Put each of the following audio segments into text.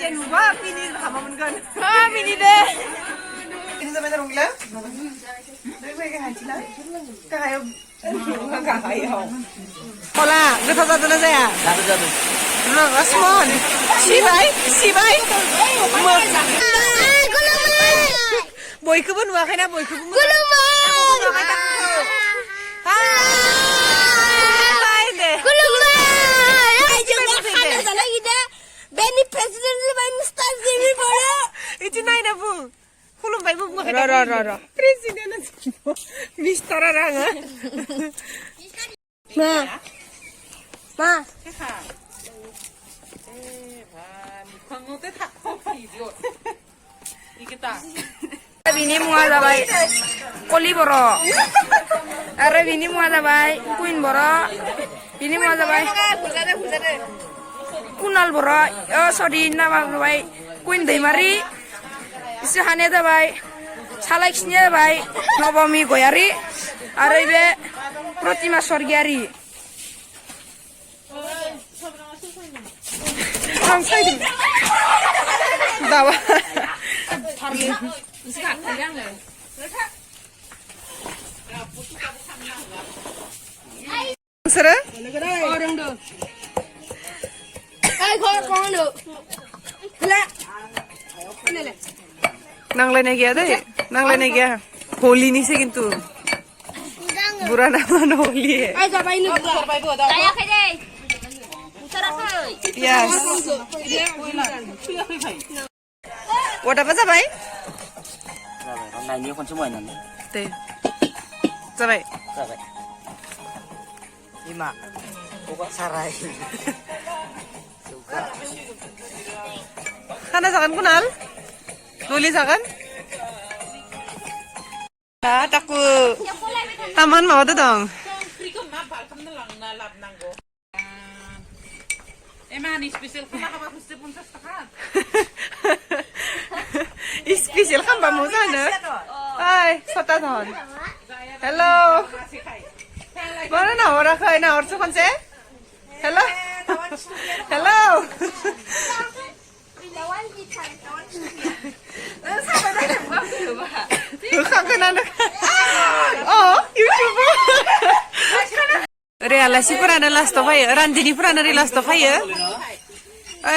जे नुबा पिनि हामा मोनगोन मिनि दे ini sampai terung gila dari mereka hancilah kayak Hola, gotaw जादोंना जाया? जादों Rasmon, सिबाय बयखौबो नुवाखैना बयखौबो Benny President Benny Star Jimmy Bora. Itu naik bu. Kulum bayi bu makan. Ra. Presiden itu. Mister orang ah. Ma. Bini mua जाबाय कलि बर' आरो बिनि मुङा जाबाय कुइन बर' बिनि मुङा जाबाय कुनाल बर' सरि नामा जाबाय कुइन दैमारि बिसोरहानिया जाबाय सालायखिनिया जाबाय नबमी गयारि आरो बे प्रतिमा स्वर्गियारि आं सायदों दावा नोंसोरो नांलायनाय गैया दे नांलायनाय गैया हलिनिसो खिन्थु बुरा नामानो हलि Yes. What जाबाय? नायनि खनसे मोयनानै दे जाबाय Ima buka sarai खाना जागोन कुनाल दलि जागोन ताकु taman माबा दं Spesial kan Mbak Musa nih. Hai, sota ton. Hello. Mana nawar kai nawar tu kan se? Hello. Hello. Oh, YouTube. Relasiफोरानो लास्टआव फैयो रान्दिनिफोरानो लास्टआव फैयो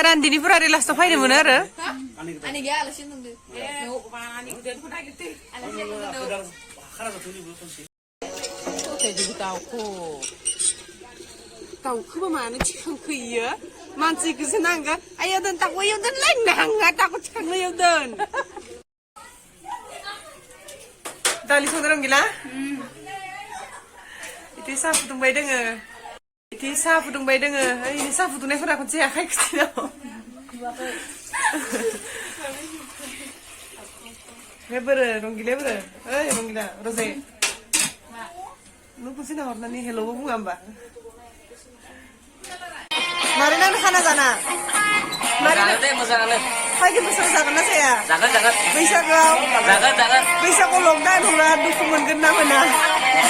रान्दिनिफोरा लास्टआव फैनो मोनो आरो आनि गैया आलासि नंदो दाउखौबो मानो थिखांखैयो मानसिखौसो नांगौ आयाव दोन दाउखौ आयाव दोनलाय नाङा दाउखौ थिखांनायाव दोन दालि संनो रोंगिला Itu saha fudungबाय दोङो Itu saha fudungबाय दोङो ओइ साहा फुदुंनायफोरा खनसे आखाइ खिथिनाव हे बोरो रंगिले बोरो ओइ रंगिला रजे नों खनसे नाहरनानै हेल'बो बुङा होमबा मारै नांनो खाना जाना मोजाङानो दे मोजाङानो फैगोन बोसोराव जागोन ना जाया जागोन बैसागोआव बैसागोआव लकडाउन होबा दुखु मोनगोन ना मोना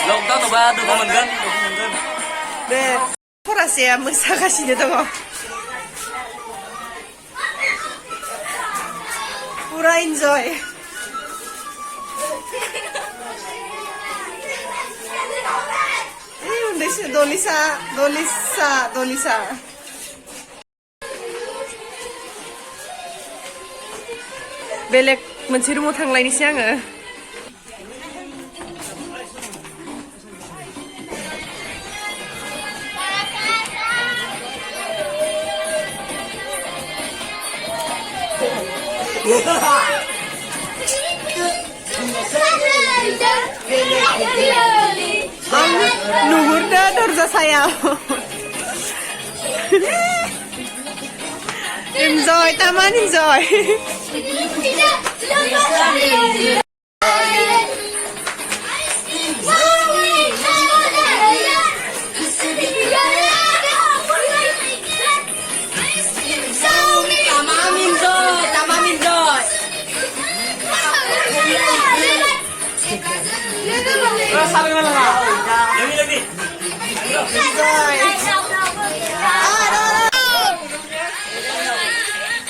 लकडाउन होबा दुखु मोनगोन दे फरासेया मोसागासिनो दङ पुरा इन्जय उन्दैसो दलिसा बेलेग मोनसे रुमाव थांलायनोसै आङो नुहुरदो दरजा सायाव enjoy taman enjoy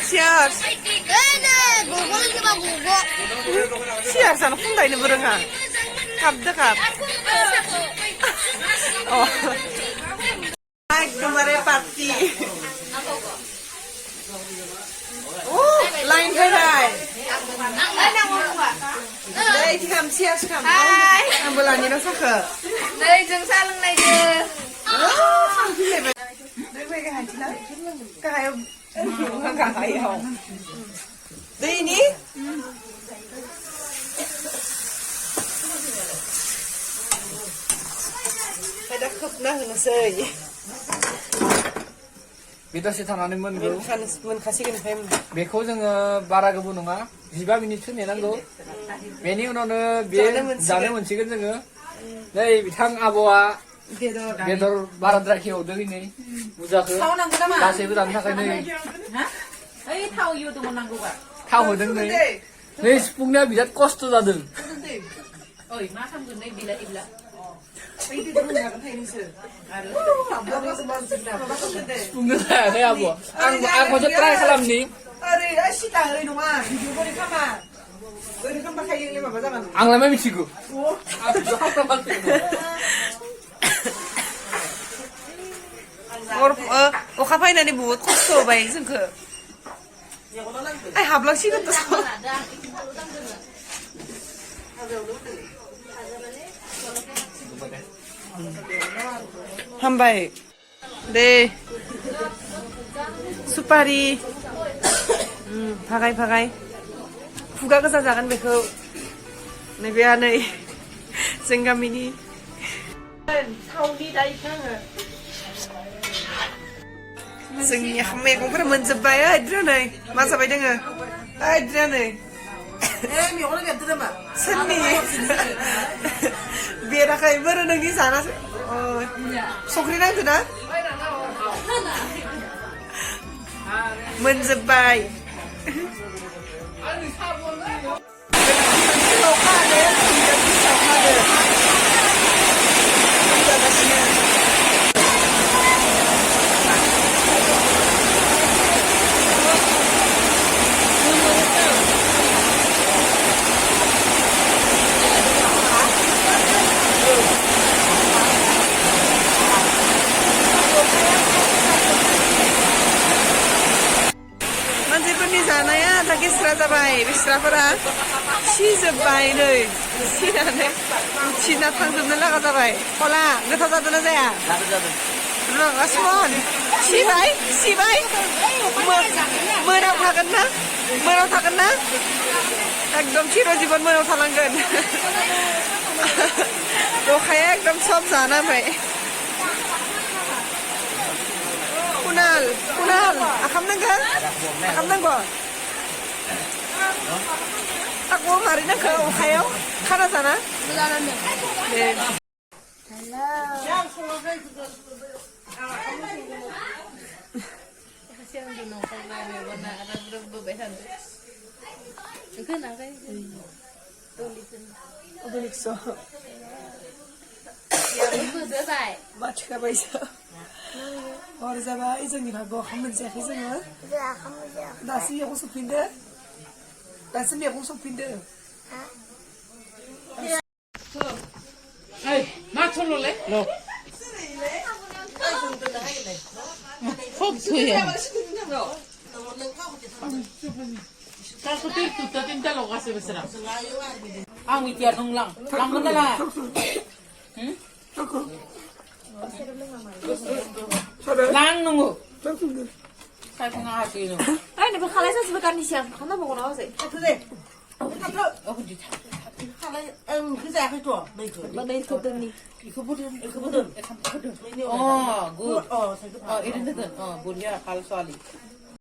Cheers. Siar sana kunda ini berenga. Kap dekap. Oh. Kemarin party. Oh, lain hai. Đây thì làm xe làm làm bữa làm gì nó sắc hở. Đây dừng xa lưng này kìa. Đây về cái hành chị đấy. Cái hay không? Cái hay không? Đây ní. Hay đã khóc nó hừng sơi. बेदर थानानै मोनगौ मोनखासिगोन ओमफ्राय बेखौ जोङो बारा गोबाव नङा 15 मिनिटसो नेनांगौ बेनि उनावनो बे जानो मोनसिगोन जोङो नै बिथां आब'आ बेदर बाराद्राय खेवदों दिनै बुरजाखौ गासैबो जानो थाखाय नै थाव होदों नै सुफुंनाया बिराद खस्थ' जादों सुफुंनो हायाखै आब' आं खनसे ट्राय खालामनि ओरै सिदा ओरै नङा भिडिअ बोरै खामा ओरै खालामबाखायो माबा जागोन आंलाय मा मिथिगौ अखा फैनानै बुहुद खस्थ' होबाय जोंखौ हाबलांसिगोन हामबाय दे सुपारि फागाय फागाय खुगा गोजा जागोन बेखौ नैबेया नै जों गामिनि थावनि दायोखौ आङो जोंनि मैगंफोरा मोनजोब्बाय ओइद्रा नै मा जाबाय दोङो ओइद्रा नै सोरनि बेराखै बोरो नोंनि जाना संख्रि नांदो ना मोनजोब्बाय मानसिफोरनि जानाया दा गेस्रा जाबाय बिस्राफोरा सिजोब्बाय नै सिनानै सिना थांजोबनो लागा जाबाय कला गोथाव जादोंना जाया रगासमन सिबाय सिबाय मोनाव थागोन ना एकदम चिर जीवन मोनाव थालांगोन दखाया एकदम सब जाना फै कुनाल आखाम नांगौ आखौ मारै नांखो अखायाव खाना जाना दे माथिखाबायसो हर जाबाय जोंनि भागोआव ओंखाम मोनजायाखै जोङो दासो मैगं संफिनदो मा सल'लै सब थैया Kalau tu tuh tinta lo kasih besar. Ang ikhtiar dong lang mana lah? Lang nunggu. Kayak penghati itu. Ay, ini berkalai saya sebagai nisyan. Karena mau kenapa sih? Oh, di. Kita akan tu, baik tu. Mana itu tuh nih? Ikut budun. Ikut betul. Oh, good. Oh, saya tu. Oh, ini betul. Oh, bunya kalau soal ini.